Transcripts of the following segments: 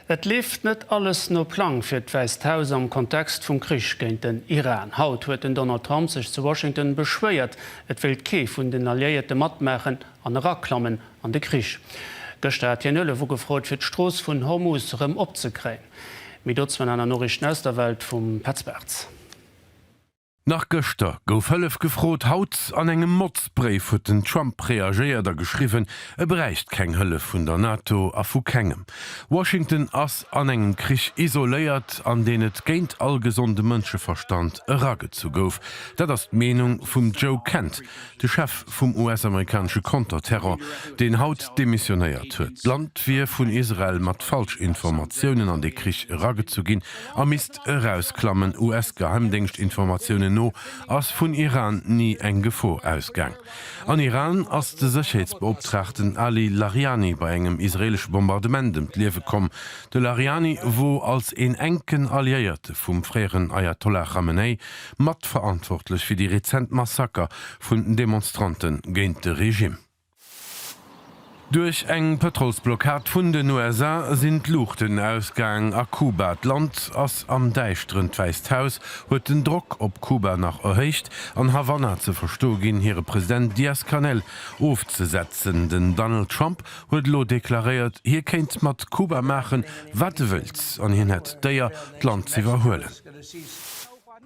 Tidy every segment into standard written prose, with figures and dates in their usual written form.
Et lief net alles no Plan fir d'Westhaus am Kontext vum Krich géint den Iran. Haut huet den Donald Trump sech zu Washington beschwéiert, et wild Kee vun den alliéierte Matmechen an Raklammen an de Krich. Gestert Jenëlle wo gefrot fir d'Stroos vun Hormuz rëm opzekräen. Mit dotzwen an der Norrichten aus der Welt vum Petzberz. Nach Göster gouf hëllef gefrot haut an engem Motzbreif huet den Trump reagiert geschriwen, bereicht keng Hëlle vun der NATO a vu kengem. Washington ass an engem Krich isoléiert, an den et géint all gesonde Mënscheverstand ragge zu gouf. Dat ass d'Menung vum Joe Kent, de Chef vum US-amerikanische Konterterror, den haut demissionéiert huet. Land wie vun Israel mat Falschinformationoen an de Krich ragge zu ginn, a mist herausklammen US-Geheimdienstinformationoen no ass vun Iran nie eng Gefo ausgang. An Iran ass de Sicherheitsbeobtrachten Ali Larijani bei engem israelisch Bombardement dem Liewe kom. De Larijani wo als en enken Alliierte vum fréieren Ayatollah Khamenei mat verantwortlich fir die rezent Massaker vun Demonstranten géint de Regime. Durch eng Patrolsblockad vun den USA sind Luchten Ausgang a Kuba. Land ass am deichtren Weisthaus huet den Druck op Kuba nach erhecht, an Havanna ze versto ginn hire Präsident Diaz-Canel aufzusetzen. Den Donald Trump huet lo deklariert, hier kennt mat Kuba machen, wat wëz, an hin het déier d'Land ze verhoelen.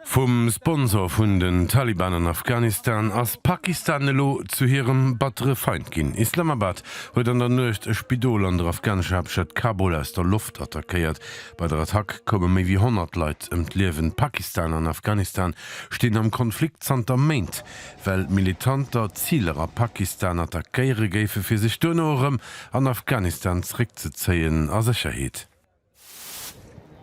Vom Sponsor vun den Taliban an Afghanistan ass Pakistan lo zu hirem battere Feind ginn. Islamabad huet an der Nøcht e Spidol an der afghanische Hauptstadt Kabul aus der Luft attackiert. Bei der Attack komme méi wie 100 Leiit Liewen. Pakistan an Afghanistan stehen am Konflikt zanter Meint, well militanter Zieler a Pakistan attackéiere géife fir sich dënnerem an Afghanistan zréckzezeien a Sicherheet.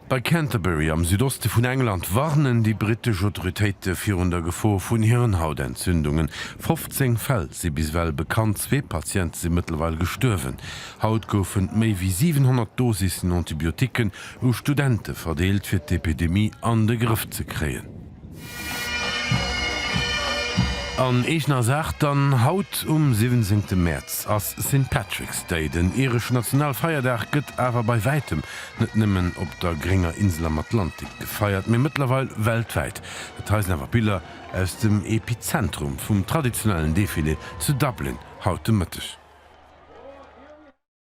Bei Canterbury am Südoste vun England warnen die britische Autoritéite virun der Gefo vun Hirnhautentzündungen. 15 Fäll sie biswell bekannt, 2 Patienten sie mittlerweile gestürwen. Haut goufen méi wie 700 Dosissen Antibiotiken u Studenten verdeelt fir d'Epidemie an de Griff ze kreen. An Eichner sagt dann haut 17. März ass St. Patrick's Day, den irischen Nationalfeiertag gëtt awer bei weitem net nimmen op der geringer Insel am Atlantik gefeiert, mir mittlerweile weltweit. Dat heißen awer Bilder aus dem Epizentrum vum traditionellen Defilé zu Dublin haute Mëttech.